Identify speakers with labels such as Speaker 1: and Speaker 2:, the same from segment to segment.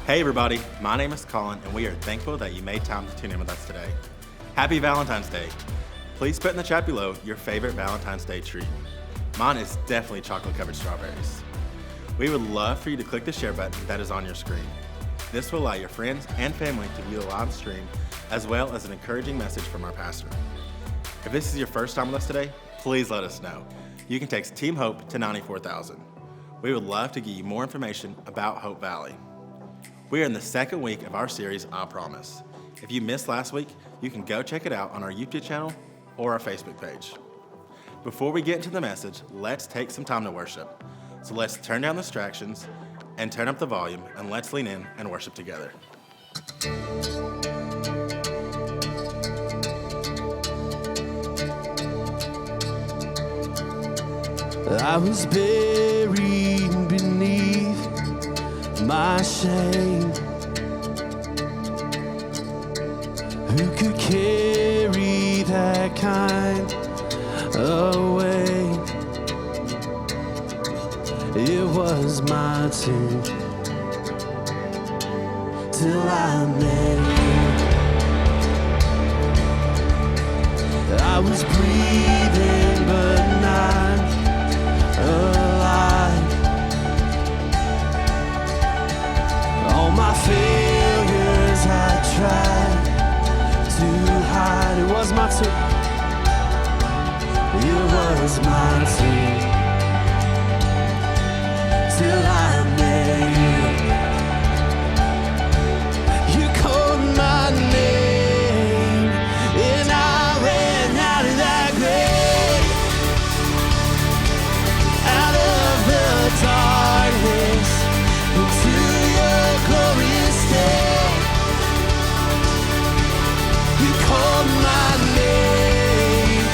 Speaker 1: Hey everybody, my name is Colin and we are thankful that you made time to tune in with us today. Happy Valentine's Day. Please put in the chat below your favorite Valentine's Day treat. Mine is definitely chocolate covered strawberries. We would love for you to click the share button that is on your screen. This will allow your friends and family to view the live stream as well as an encouraging message from our pastor. If this is your first time with us today, please let us know. You can text Team Hope to 94,000. We would love to give you more information about Hope Valley. We are in the second week of our series, I Promise. If you missed last week, you can go check it out on our YouTube channel or our Facebook page. Before we get into the message, let's take some time to worship. So let's turn down the distractions and turn up the volume, and let's lean in and worship together.
Speaker 2: I was buried beneath my shame. Who could carry that kind of weight? It was my turn till I met you. I was breathing but not alive. All my failures I tried to hide. It was my turn. It was my turn till I met you. You called my name and I ran out of that grave, out of the darkness into your glorious day. You called my name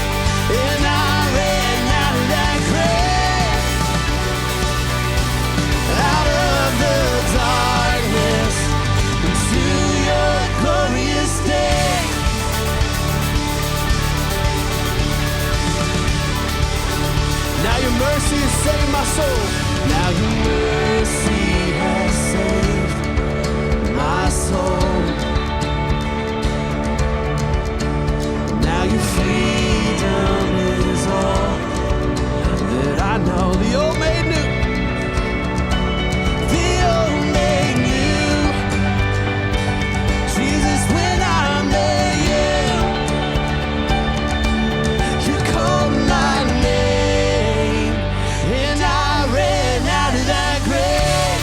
Speaker 2: and I ran out of that grave, out of the darkness into your glorious day. Now your mercy has saved my soul. Now your mercy has saved my soul. Now your freedom is all that I know. The old made new. The old made new. Jesus, when I met you, you called my name and I ran out of that grave,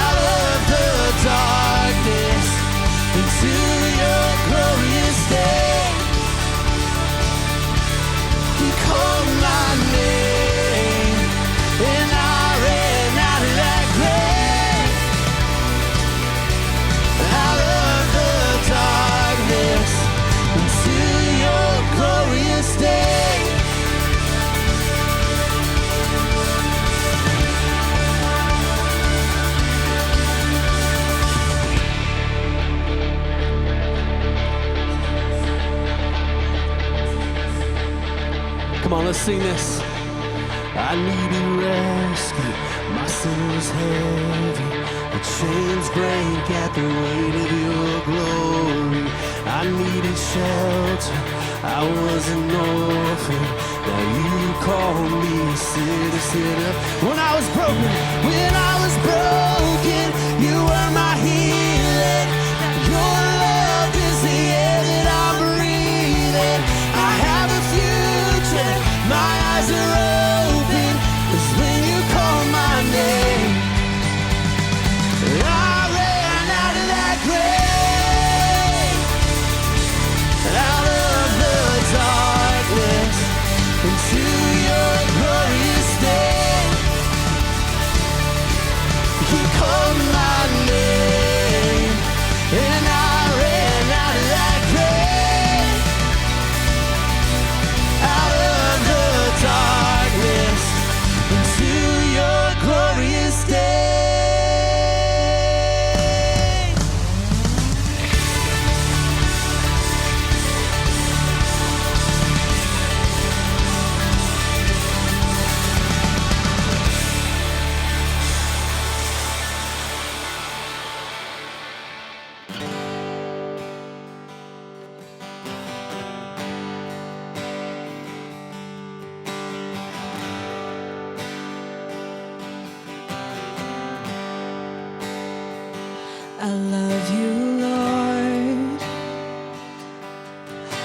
Speaker 2: out of the darkness into your glorious day. You called my name and I ran out of that grave, out of the darkness into your glorious day. Come on, let's sing this. I needed rescue, my sin was heavy. The chains break at the weight of your glory. I needed shelter, I was an orphan. Now you call me a sinner. When I was broken, you were my healing. Your love is the air that I'm breathing. I have a future, my eyes are open, 'cause when you call my name, I ran out of that grave, out of the darkness into your glorious day.
Speaker 3: I love you, Lord.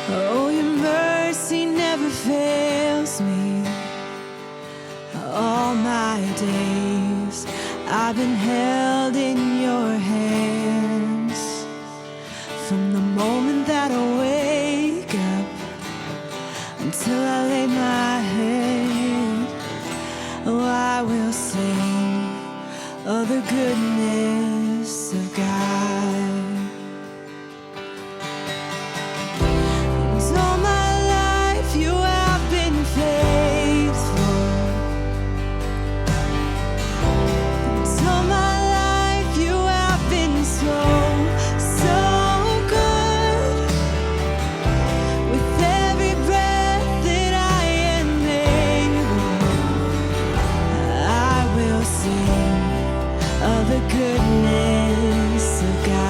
Speaker 3: Oh, your mercy never fails me. All my days I've been held in your hands. From the moment that I wake up until I lay my head, oh, I will sing of the goodness of God. And all my life you have been faithful. And all my life you have been so, so good. With every breath that I am able, I will sing of the goodness of God.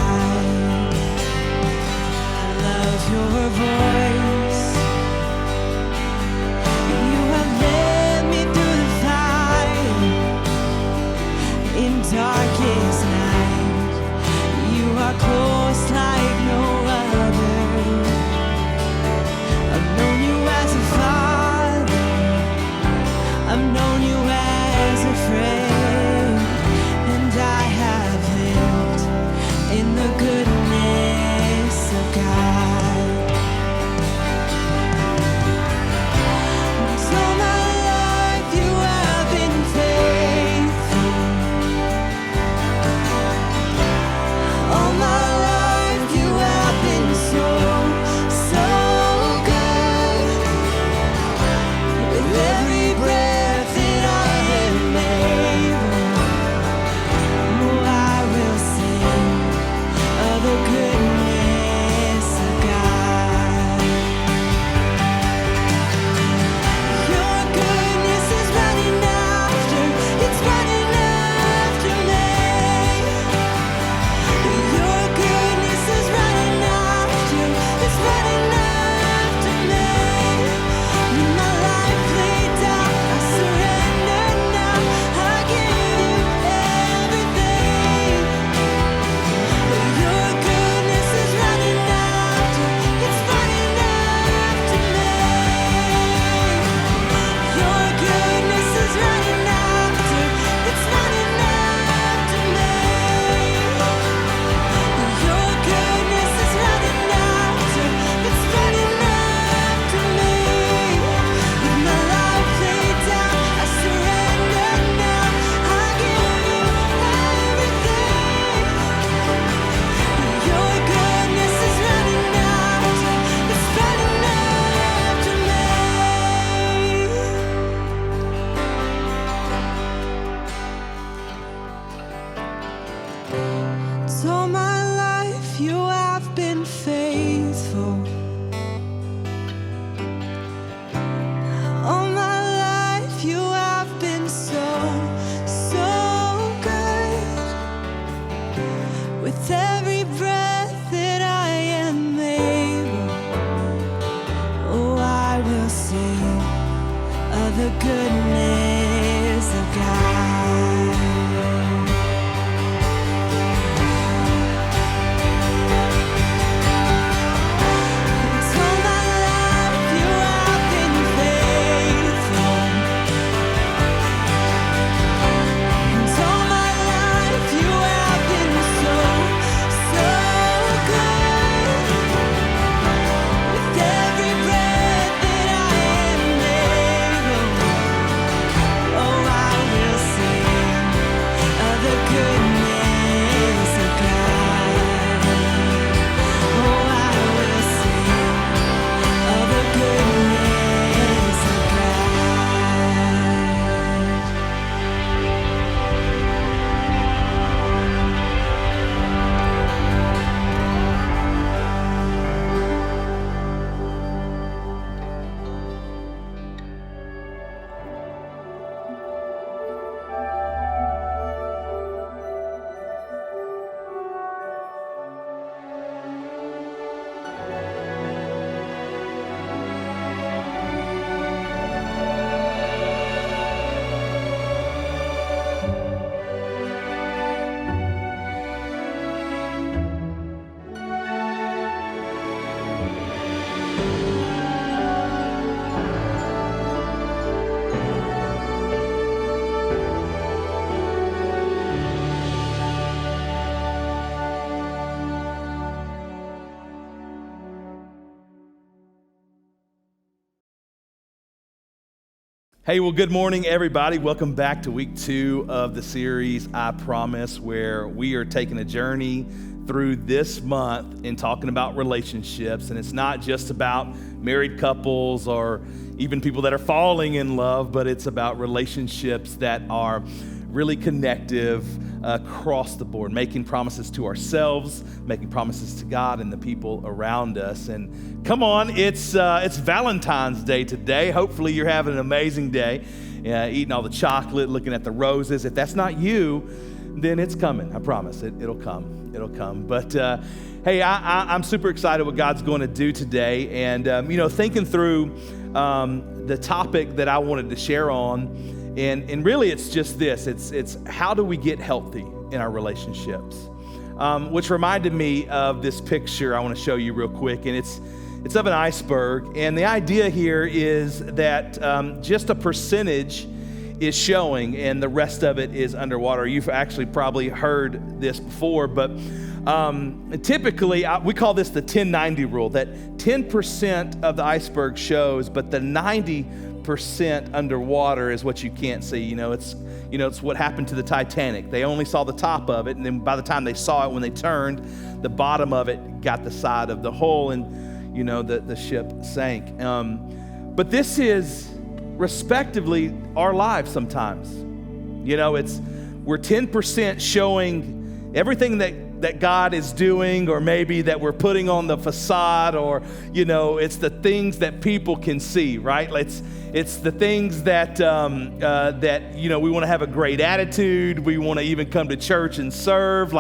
Speaker 4: Hey, well, good morning, everybody. Welcome back to week 2 of the series, I Promise, where we are taking a journey through this month in talking about relationships. And it's not just about married couples or even people that are falling in love, but it's about relationships that are really connective across the board, making promises to ourselves, making promises to God and the people around us. And come on, it's Valentine's Day today. Hopefully you're having an amazing day, eating all the chocolate, looking at the roses. If that's not you, then it's coming. I promise it'll come. It'll come. But hey, I'm super excited what God's going to do today. And thinking through the topic that I wanted to share on. And really, it's just this. It's how do we get healthy in our relationships? Which reminded me of this picture I want to show you real quick. And it's of an iceberg. And the idea here is that just a percentage is showing and the rest of it is underwater. You've actually probably heard this before, but typically we call this the 10-90 rule, that 10% of the iceberg shows, but the 90% underwater is what you can't see. It's what happened to the Titanic. They only saw the top of it, and then by the time they saw it, when they turned, the bottom of it got the side of the hull, and the ship sank. But this is respectively our lives sometimes. We're 10% showing everything that God is doing, or maybe that we're putting on the facade, or it's the things that people can see, right? It's the things that we want to have a great attitude. We want to even come to church and serve.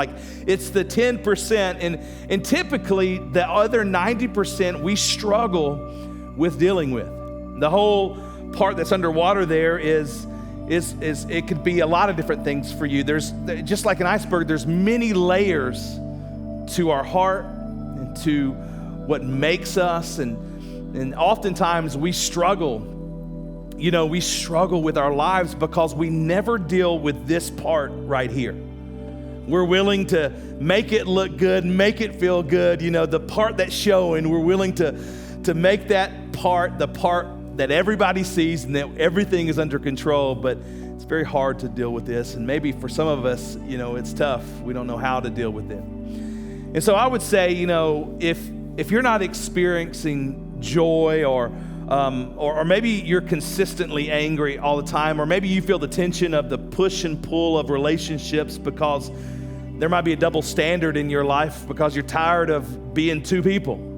Speaker 4: It's the 10%, and typically the other 90% we struggle with dealing with. The whole part that's underwater there is it could be a lot of different things for you. There's just like an iceberg, there's many layers to our heart and to what makes us, and oftentimes we struggle. We struggle with our lives because we never deal with this part right here. We're willing to make it look good, make it feel good, the part that's showing. We're willing to make that part the part that everybody sees and that everything is under control, but it's very hard to deal with this. And maybe for some of us, it's tough. We don't know how to deal with it. And so I would say, if you're not experiencing joy, or maybe you're consistently angry all the time, or maybe you feel the tension of the push and pull of relationships because there might be a double standard in your life because you're tired of being two people.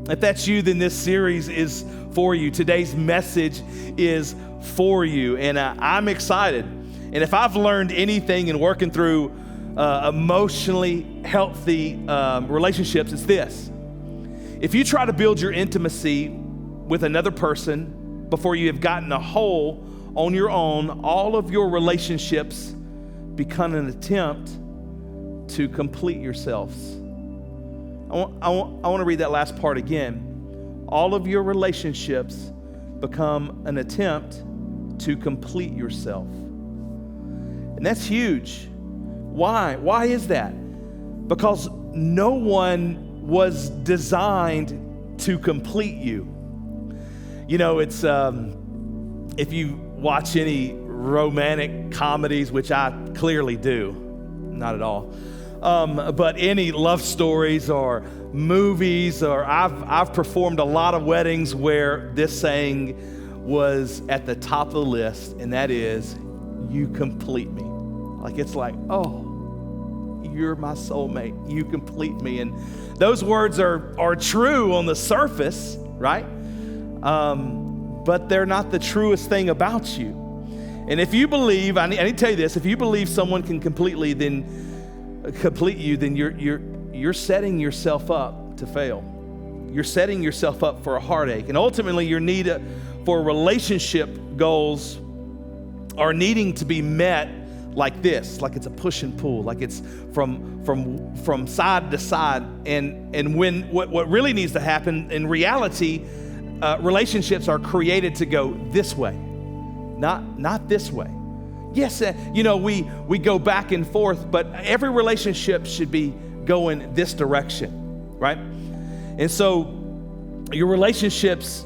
Speaker 4: If that's you, then this series is for you. Today's message is for you, and I'm excited. And if I've learned anything in working through emotionally healthy relationships, it's this. If you try to build your intimacy with another person before you have gotten a whole on your own, all of your relationships become an attempt to complete yourselves. I want to read that last part again. All of your relationships become an attempt to complete yourself. And that's huge. Why? Why is that? Because no one was designed to complete you. It's if you watch any romantic comedies, which I clearly do, not at all. But any love stories or movies, or I've performed a lot of weddings where this saying was at the top of the list, and that is, you complete me. It's like, oh, you're my soulmate, you complete me. And those words are true on the surface, right? But they're not the truest thing about you. And if you believe, I need to tell you this, if you believe someone can complete you, then you're setting yourself up to fail. You're setting yourself up for a heartache. And ultimately, your need for relationship goals are needing to be met like this, like it's a push and pull, like it's from side to side. And when what really needs to happen in reality, relationships are created to go this way, not this way. Yes, we go back and forth, but every relationship should be going this direction, right? And so your relationships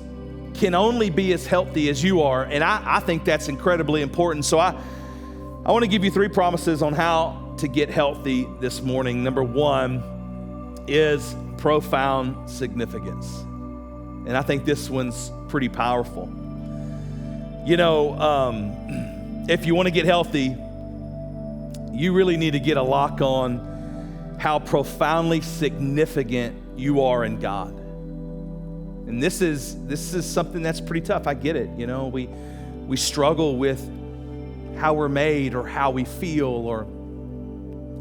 Speaker 4: can only be as healthy as you are. And I think that's incredibly important. So I want to give you 3 promises on how to get healthy this morning. Number 1 is profound significance. And I think this one's pretty powerful. You know, if you want to get healthy, you really need to get a lock on how profoundly significant you are in God. And this is something that's pretty tough. I get it. You know, we struggle with how we're made or how we feel or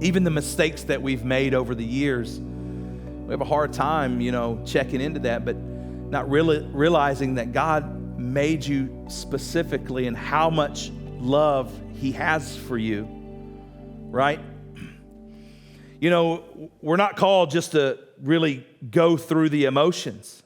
Speaker 4: even the mistakes that we've made over the years. We have a hard time, you know, checking into that, but not really realizing that God made you specifically and how much love He has for you, right? You know, we're not called just to really go through the emotions.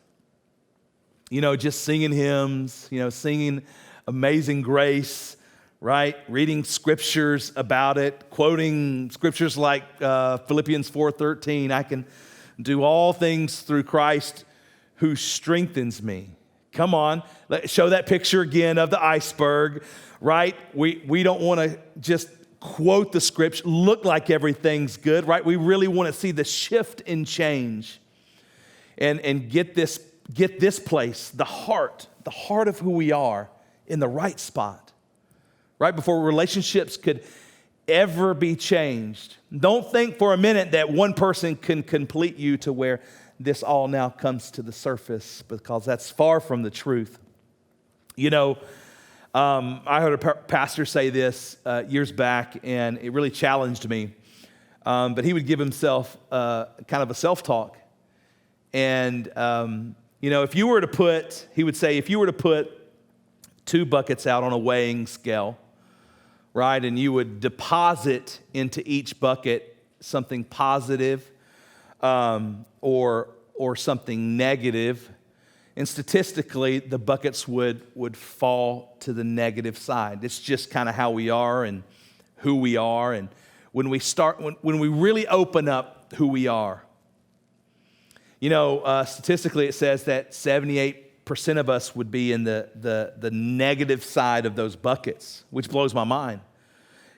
Speaker 4: You know, just singing hymns, you know, singing Amazing Grace, right? Reading scriptures about it, quoting scriptures like Philippians 4:13. I can do all things through Christ who strengthens me. Come on, show that picture again of the iceberg, right? We don't want to just quote the scripture, look like everything's good, right? We really want to see the shift and change and get this place, the heart of who we are in the right spot, right? Before relationships could ever be changed. Don't think for a minute that one person can complete you to where this all now comes to the surface, because that's far from the truth. You know, I heard a pastor say this years back, and it really challenged me. But he would give himself kind of a self-talk. And, you know, if you were to put 2 buckets out on a weighing scale, right, and you would deposit into each bucket something positive or something negative, and statistically, the buckets would fall to the negative side. It's just kind of how we are and who we are. And when we really open up who we are, you know, statistically, it says that 78% of us would be in the negative side of those buckets, which blows my mind.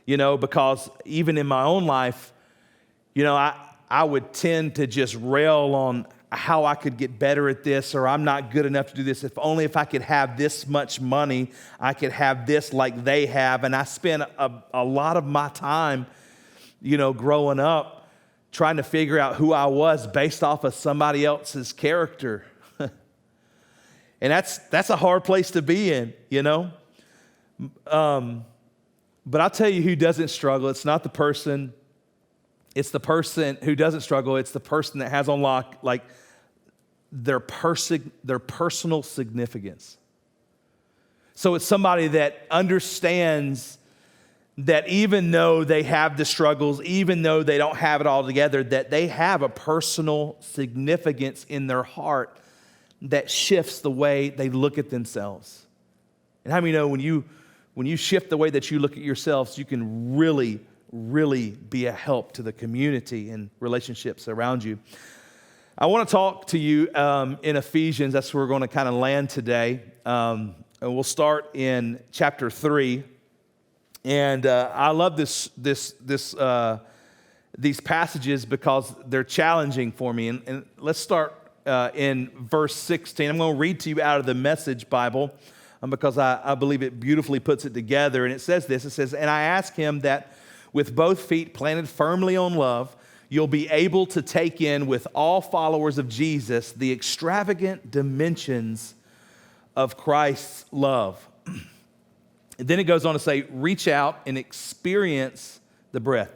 Speaker 4: You know, because even in my own life, you know, I would tend to just rail on how I could get better at this, or I'm not good enough to do this. If I could have this much money, I could have this like they have. And I spent a lot of my time, you know, growing up trying to figure out who I was based off of somebody else's character. And that's a hard place to be in, you know. But I'll tell you who doesn't struggle. It's not the person. It's the person who doesn't struggle. It's the person that has on lock, like, their personal significance. So it's somebody that understands that even though they have the struggles, even though they don't have it all together, that they have a personal significance in their heart that shifts the way they look at themselves. And how many know when you shift the way that you look at yourselves, you can really, really be a help to the community and relationships around you. I want to talk to you in Ephesians. That's where we're going to kind of land today. And we'll start in chapter 3. And I love these passages because they're challenging for me. And let's start in verse 16. I'm going to read to you out of the Message Bible because I believe it beautifully puts it together. And it says this. It says, "And I ask him that with both feet planted firmly on love, you'll be able to take in with all followers of Jesus the extravagant dimensions of Christ's love." And then it goes on to say, "Reach out and experience the breadth,"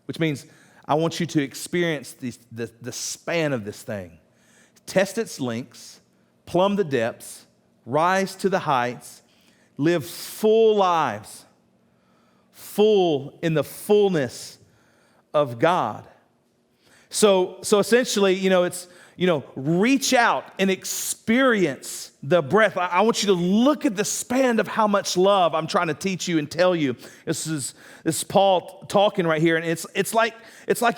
Speaker 4: which means I want you to experience the span of this thing. Test its lengths, plumb the depths, rise to the heights, live full lives, full in the fullness of God. So essentially, it's, reach out and experience the breadth. I want you to look at the span of how much love I'm trying to teach you and tell you. This is Paul talking right here, and it's like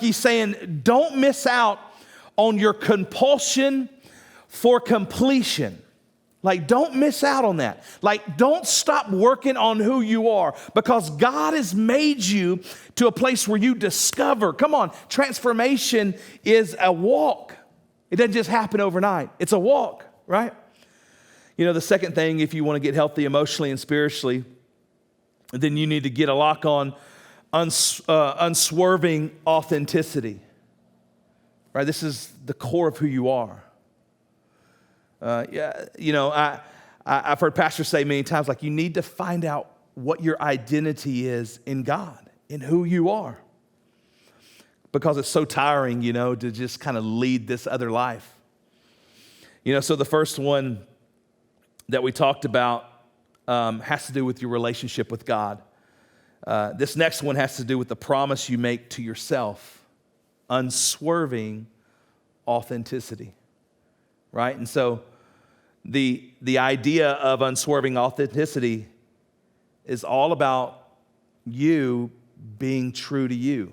Speaker 4: he's saying, don't miss out on your compulsion for completion. Like, don't miss out on that. Like, don't stop working on who you are, because God has made you to a place where you discover. Come on, transformation is a walk. It doesn't just happen overnight. It's a walk, right? You know, the second thing, if you want to get healthy emotionally and spiritually, then you need to get a lock on unswerving authenticity, right? This is the core of who you are. I've heard pastors say many times, like, you need to find out what your identity is in God, in who you are. Because it's so tiring, to just kind of lead this other life. So the first one that we talked about has to do with your relationship with God. This next one has to do with the promise you make to yourself, unswerving authenticity. Right? And so the idea of unswerving authenticity is all about you being true to you.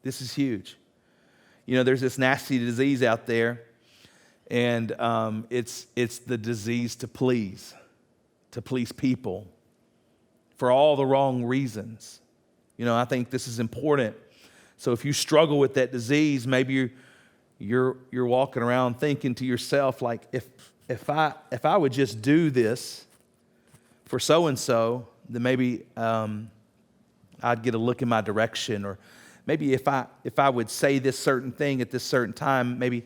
Speaker 4: This is huge. There's this nasty disease out there, and it's the disease to please people for all the wrong reasons. I think this is important. So if you struggle with that disease, maybe you're walking around thinking to yourself, like, if I would just do this for so-and-so, then maybe I'd get a look in my direction. Or maybe if I would say this certain thing at this certain time, maybe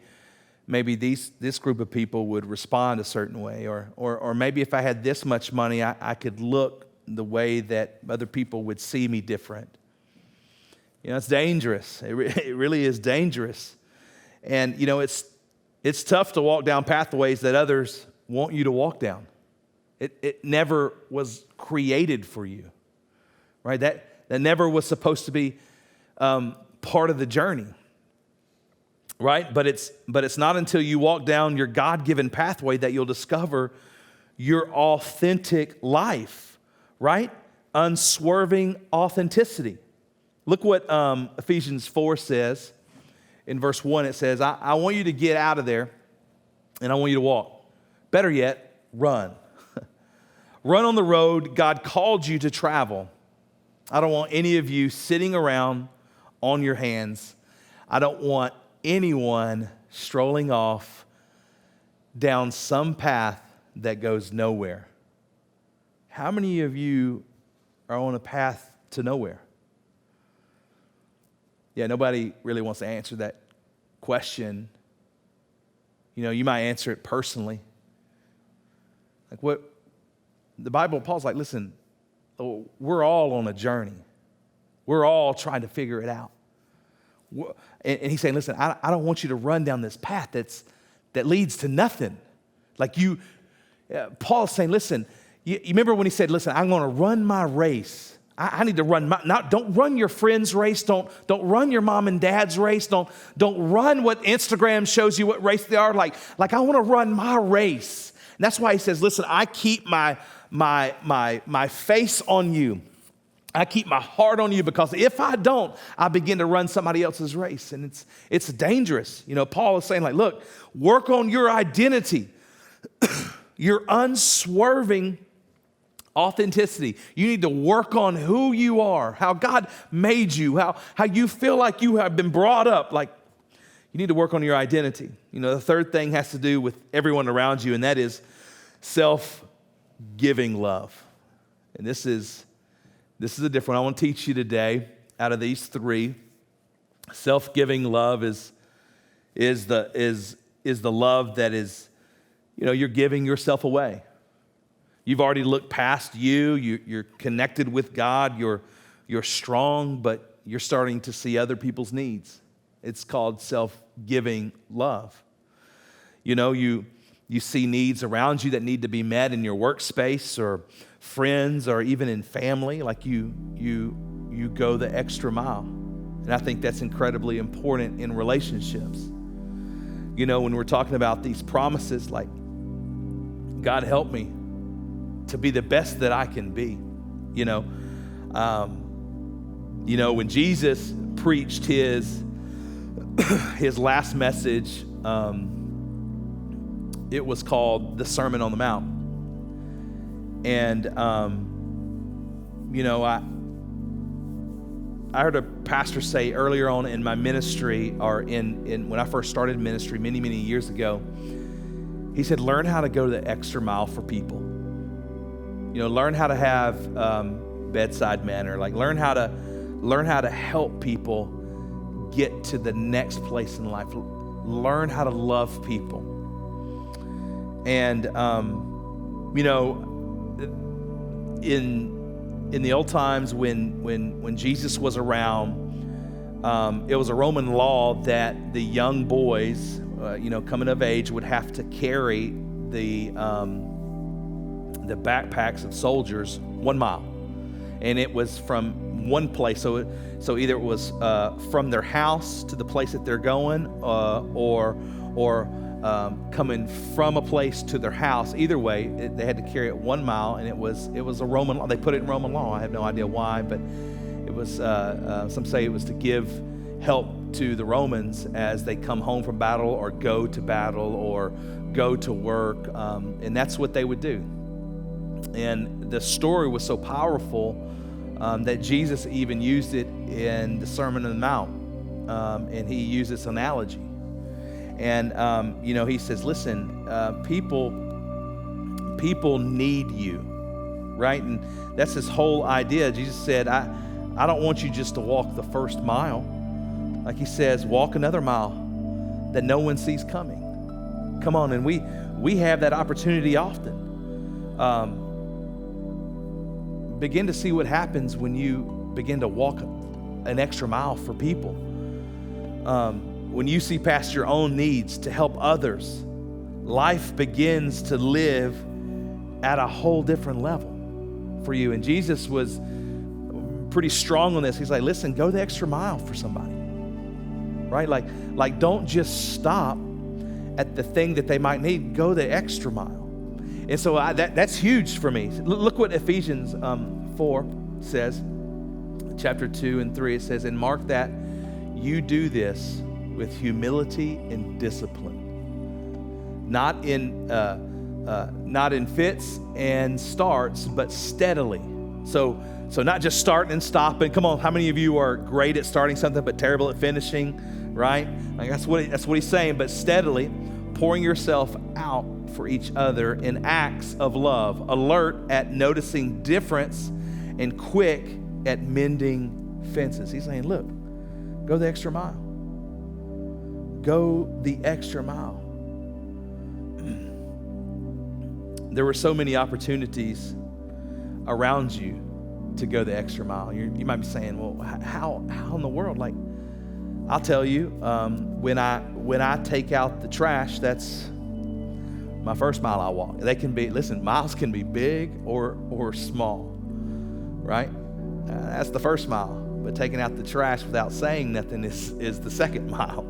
Speaker 4: this group of people would respond a certain way. Or maybe if I had this much money, I could look the way that other people would see me different. It's dangerous. It really is dangerous. And, it's tough to walk down pathways that others want you to walk down. It never was created for you, right? That never was supposed to be part of the journey, right? But it's not until you walk down your God-given pathway that you'll discover your authentic life, right? Unswerving authenticity. Look what Ephesians 4 says. In verse 1, it says, I want you to get out of there, and I want you to walk. Better yet, run. Run on the road God called you to travel. I don't want any of you sitting around on your hands. I don't want anyone strolling off down some path that goes nowhere. How many of you are on a path to nowhere? Yeah, nobody really wants to answer that question. You might answer it personally. Like, what the Bible, Paul's like, listen, we're all on a journey. We're all trying to figure it out. And he's saying, listen, I don't want you to run down this path that leads to nothing. Like Paul's saying, listen, you remember when he said, listen, I'm going to run my race. I need to run don't run your friend's race. Don't run your mom and dad's race. Don't run what Instagram shows you what race they are. Like I want to run my race. And that's why he says, listen, I keep my face on you. I keep my heart on you, because if I don't, I begin to run somebody else's race. And it's dangerous. Paul is saying, like, look, work on your identity. Your unswerving authenticity. You need to work on who you are, how God made you, how you feel like you have been brought up. Like, you need to work on your identity. The third thing has to do with everyone around you, and that is self-giving love. And this is a different one. I want to teach you today out of these three. Self-giving love is the love that is, you're giving yourself away. You've already looked past you. You're connected with God. You're strong, but you're starting to see other people's needs. It's called self-giving love. You see needs around you that need to be met in your workspace or friends or even in family. Like you go the extra mile. And I think that's incredibly important in relationships. When we're talking about these promises, like, God help me to be the best that I can be. When Jesus preached his last message it was called the Sermon on the Mount. And, I heard a pastor say earlier on in my ministry, or in when I first started ministry many, many years ago, he said, learn how to go the extra mile for people. Learn how to have bedside manner, like learn how to help people get to the next place in life. Learn how to love people. And, in the old times when Jesus was around, it was a Roman law that the young boys, coming of age, would have to carry the backpacks of soldiers 1 mile, and it was from one place. So either it was from their house to the place that they're going, or coming from a place to their house. Either way, they had to carry it 1 mile, and it was a Roman law. They put it in Roman law. I have no idea why, but it was. Some say it was to give help to the Romans as they come home from battle, or go to battle, or go to work, and that's what they would do. And the story was so powerful that Jesus even used it in the Sermon on the Mount, and he used this analogy. And, he says, listen, people need you, right? And that's his whole idea. Jesus said, I don't want you just to walk the first mile. Like he says, walk another mile that no one sees coming. Come on, and we have that opportunity often. Begin to see what happens when you begin to walk an extra mile for people. When you see past your own needs to help others, life begins to live at a whole different level for you. And Jesus was pretty strong on this. He's like, listen, go the extra mile for somebody, right? Like don't just stop at the thing that they might need. Go the extra mile. And so that's huge for me. Look what Ephesians 4 says, chapter 2 and 3. It says, and mark that you do this with humility and discipline, not in fits and starts, but steadily. So not just starting and stopping. Come on, how many of you are great at starting something but terrible at finishing? Right? Like that's what he's saying. But steadily, pouring yourself out for each other in acts of love, alert at noticing difference, and quick at mending fences. He's saying, look, go the extra mile. Go the extra mile. There were so many opportunities around you to go the extra mile. You might be saying, well, how in the world? Like, I'll tell you, when I take out the trash, that's my first mile I walk. Miles can be big or small, right? That's the first mile. But taking out the trash without saying nothing is the second mile.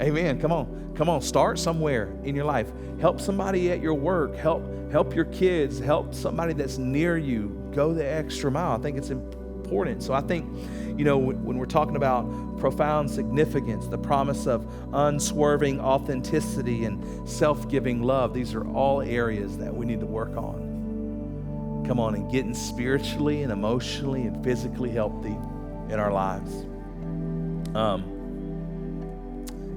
Speaker 4: Amen. Come on. Start somewhere in your life. Help somebody at your work. Help your kids. Help somebody that's near you. Go the extra mile. I think it's important. So I think, when we're talking about profound significance, the promise of unswerving authenticity and self-giving love, these are all areas that we need to work on. Come on, and getting spiritually and emotionally and physically healthy in our lives.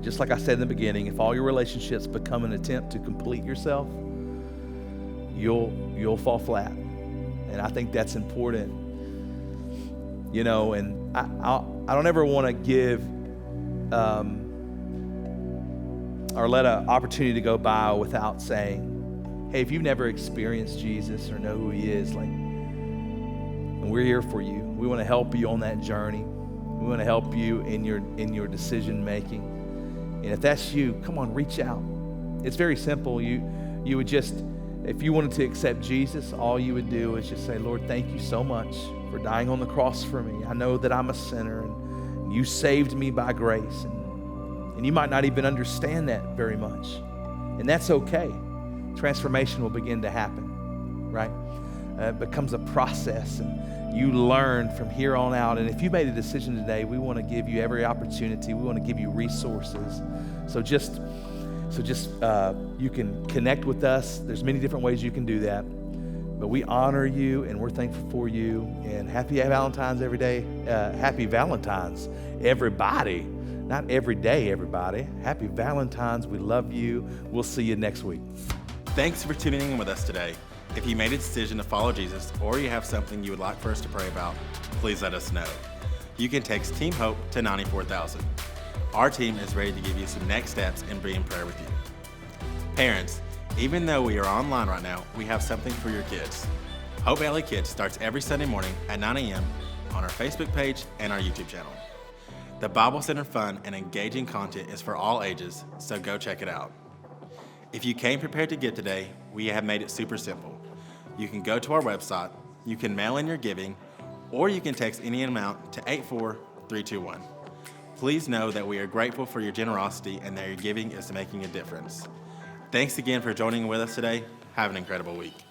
Speaker 4: Just like I said in the beginning, if all your relationships become an attempt to complete yourself, you'll fall flat. And I think that's important. And I don't ever want to give or let an opportunity to go by without saying, hey, if you've never experienced Jesus or know who he is, and we're here for you. We want to help you on that journey. We want to help you in your decision making. And if that's you, come on, reach out. It's very simple. You would just, if you wanted to accept Jesus, all you would do is just say, Lord, thank you so much for dying on the cross for me. I know that I'm a sinner, and you saved me by grace. And you might not even understand that very much. And that's okay. Transformation will begin to happen, right? It becomes a process, and you learn from here on out. And if you made a decision today, we want to give you every opportunity. We want to give you resources. So just So just, you can connect with us. There's many different ways you can do that. But we honor you and we're thankful for you. And happy Valentine's every day. Happy Valentine's, everybody. Not every day, everybody. Happy Valentine's. We love you. We'll see you next week.
Speaker 1: Thanks for tuning in with us today. If you made a decision to follow Jesus or you have something you would like for us to pray about, please let us know. You can text Team Hope to 94,000. Our team is ready to give you some next steps and be in prayer with you. Parents, even though we are online right now, we have something for your kids. Hope Valley Kids starts every Sunday morning at 9 a.m. on our Facebook page and our YouTube channel. The Bible Center fun and engaging content is for all ages, so go check it out. If you came prepared to give today, we have made it super simple. You can go to our website, you can mail in your giving, or you can text any amount to 84321. Please know that we are grateful for your generosity and that your giving is making a difference. Thanks again for joining with us today. Have an incredible week.